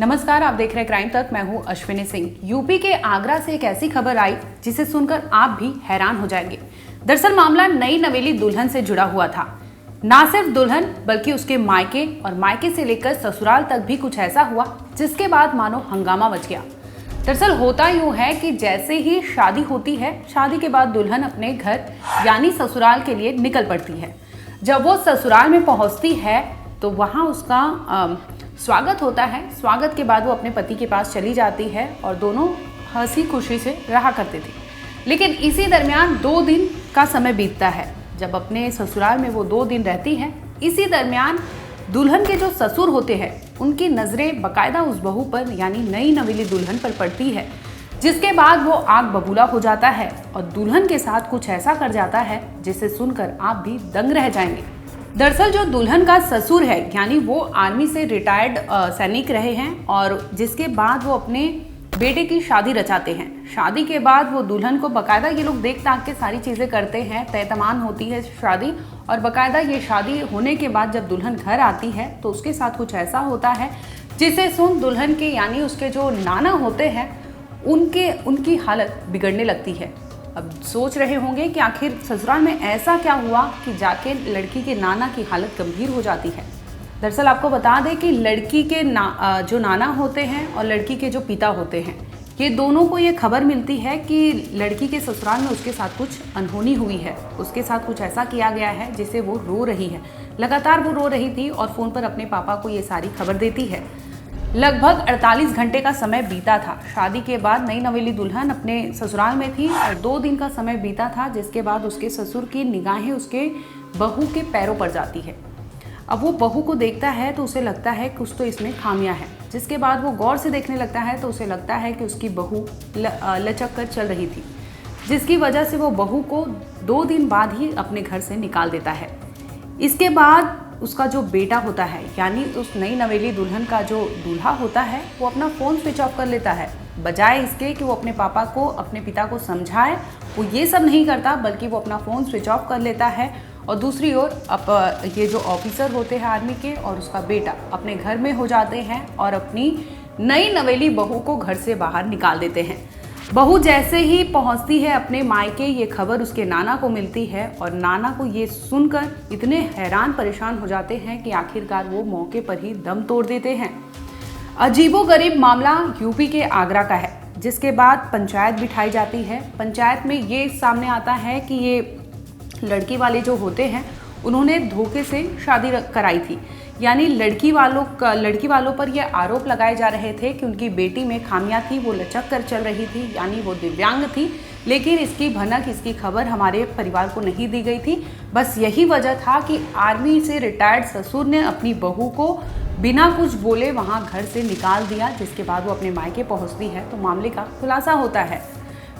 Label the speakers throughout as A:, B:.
A: नमस्कार, आप देख रहे हैं क्राइम तक। मैं हूं अश्विनी सिंह। यूपी के आगरा से एक ऐसी खबर आई जिसे सुनकर आप भी हैरान हो जाएंगे। दरअसल मामला नई नवेली दुल्हन से जुड़ा हुआ था। ना सिर्फ दुल्हन बल्कि उसके मायके और मायके से लेकर ससुराल तक भी कुछ ऐसा हुआ जिसके बाद मानो हंगामा मच गया। दरअसल होता यूं है कि जैसे ही शादी होती है, शादी के बाद दुल्हन अपने घर यानी ससुराल के लिए निकल पड़ती है। जब वो ससुराल में पहुंचती है तो वहाँ उसका स्वागत होता है। स्वागत के बाद वो अपने पति के पास चली जाती है और दोनों हंसी खुशी से रहा करते थे। लेकिन इसी दरमियान 2 दिन का समय बीतता है। जब अपने ससुराल में वो 2 दिन रहती हैं, इसी दरमियान दुल्हन के जो ससुर होते हैं उनकी नज़रें बाकायदा उस बहू पर यानी नई नवेली दुल्हन पर पड़ती है, जिसके बाद वो आग बबूला हो जाता है और दुल्हन के साथ कुछ ऐसा कर जाता है जिसे सुनकर आप भी दंग रह जाएंगे। दरअसल जो दुल्हन का ससुर है यानी वो आर्मी से रिटायर्ड सैनिक रहे हैं और जिसके बाद वो अपने बेटे की शादी रचाते हैं। शादी के बाद वो दुल्हन को बाकायदा ये लोग देख ताक के सारी चीज़ें करते हैं, तय तमाम होती है शादी। और बाकायदा ये शादी होने के बाद जब दुल्हन घर आती है तो उसके साथ कुछ ऐसा होता है जिसे सुन दुल्हन के यानी उसके जो नाना होते हैं उनकी हालत बिगड़ने लगती है। अब सोच रहे होंगे कि आखिर ससुराल में ऐसा क्या हुआ कि जाके लड़की के नाना की हालत गंभीर हो जाती है। दरअसल आपको बता दें कि लड़की के जो नाना होते हैं और लड़की के जो पिता होते हैं, ये दोनों को ये खबर मिलती है कि लड़की के ससुराल में उसके साथ कुछ अनहोनी हुई है। उसके साथ कुछ ऐसा किया गया है जिसे वो रो रही है। लगातार वो रो रही थी और फ़ोन पर अपने पापा को ये सारी खबर देती है। लगभग 48 घंटे का समय बीता था। शादी के बाद नई नवेली दुल्हन अपने ससुराल में थी और 2 दिन का समय बीता था, जिसके बाद उसके ससुर की निगाहें उसके बहू के पैरों पर जाती है। अब वो बहू को देखता है तो उसे लगता है कुछ तो इसमें खामियां हैं। जिसके बाद वो गौर से देखने लगता है तो उसे लगता है कि उसकी बहू लचक कर चल रही थी, जिसकी वजह से वो बहू को 2 दिन बाद ही अपने घर से निकाल देता है। इसके बाद उसका जो बेटा होता है यानी उस नई नवेली दुल्हन का जो दूल्हा होता है वो अपना फ़ोन स्विच ऑफ कर लेता है। बजाय इसके कि वो अपने पापा को अपने पिता को समझाए, वो ये सब नहीं करता बल्कि वो अपना फ़ोन स्विच ऑफ कर लेता है। और दूसरी ओर ये जो ऑफिसर होते हैं आर्मी के और उसका बेटा अपने घर में हो जाते हैं और अपनी नई नवेली बहू को घर से बाहर निकाल देते हैं। बहू जैसे ही पहुंचती है अपने मायके, ये खबर उसके नाना को मिलती है और नाना को ये सुनकर इतने हैरान परेशान हो जाते हैं कि आखिरकार वो मौके पर ही दम तोड़ देते हैं। अजीबोगरीब मामला यूपी के आगरा का है, जिसके बाद पंचायत बिठाई जाती है। पंचायत में ये सामने आता है कि ये लड़की वाले जो होते हैं उन्होंने धोखे से शादी कराई थी। यानी लड़की वालों पर यह आरोप लगाए जा रहे थे कि उनकी बेटी में खामियां थी, वो लचक कर चल रही थी यानी वो दिव्यांग थी। लेकिन इसकी भनक, इसकी खबर हमारे परिवार को नहीं दी गई थी। बस यही वजह था कि आर्मी से रिटायर्ड ससुर ने अपनी बहू को बिना कुछ बोले वहाँ घर से निकाल दिया, जिसके बाद वो अपने मायके पहुँचती है तो मामले का खुलासा होता है।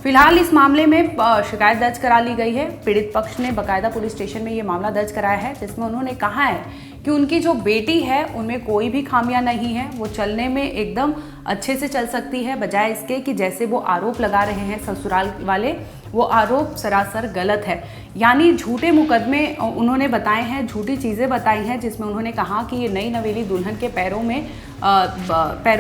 A: फिलहाल इस मामले में शिकायत दर्ज करा ली गई है। पीड़ित पक्ष ने बाकायदा पुलिस स्टेशन में ये मामला दर्ज कराया है, जिसमें उन्होंने कहा है कि उनकी जो बेटी है उनमें कोई भी खामियां नहीं है, वो चलने में एकदम अच्छे से चल सकती है। बजाय इसके कि जैसे वो आरोप लगा रहे हैं ससुराल वाले, वो आरोप सरासर गलत है। यानी झूठे मुकदमे उन्होंने बताए हैं, झूठी चीज़ें बताई हैं, जिसमें उन्होंने कहा कि ये नई नवेली दुल्हन के पैरों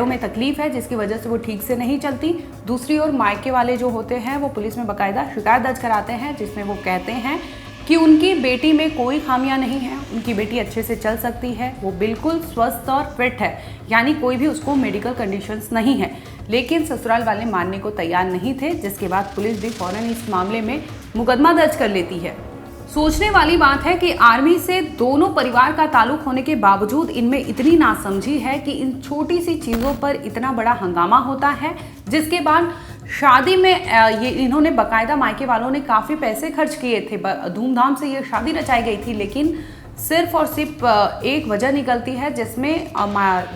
A: में तकलीफ है, जिसकी वजह से वो ठीक से नहीं चलती। दूसरी ओर मायके वाले जो होते हैं वो पुलिस में बाकायदा शिकायत दर्ज कराते हैं, जिसमें वो कहते हैं कि उनकी बेटी में कोई खामियां नहीं है, उनकी बेटी अच्छे से चल सकती है, वो बिल्कुल स्वस्थ और फिट है, यानी कोई भी उसको मेडिकल कंडीशंस नहीं है। लेकिन ससुराल वाले मानने को तैयार नहीं थे, जिसके बाद पुलिस भी फौरन इस मामले में मुकदमा दर्ज कर लेती है। सोचने वाली बात है कि आर्मी से दोनों परिवार का ताल्लुक होने के बावजूद इनमें इतनी नासमझी है कि इन छोटी सी चीज़ों पर इतना बड़ा हंगामा होता है, जिसके बाद शादी में ये इन्होंने बाकायदा मायके वालों ने काफ़ी पैसे खर्च किए थे, धूमधाम से ये शादी रचाई गई थी। लेकिन सिर्फ और सिर्फ एक वजह निकलती है, जिसमें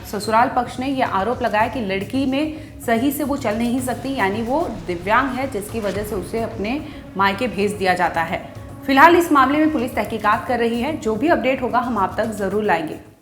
A: ससुराल पक्ष ने यह आरोप लगाया कि लड़की में सही से वो चल नहीं सकती, यानी वो दिव्यांग है, जिसकी वजह से उसे अपने मायके भेज दिया जाता है। फिलहाल इस मामले में पुलिस तहकीकात कर रही है। जो भी अपडेट होगा हम आप तक ज़रूर लाएंगे।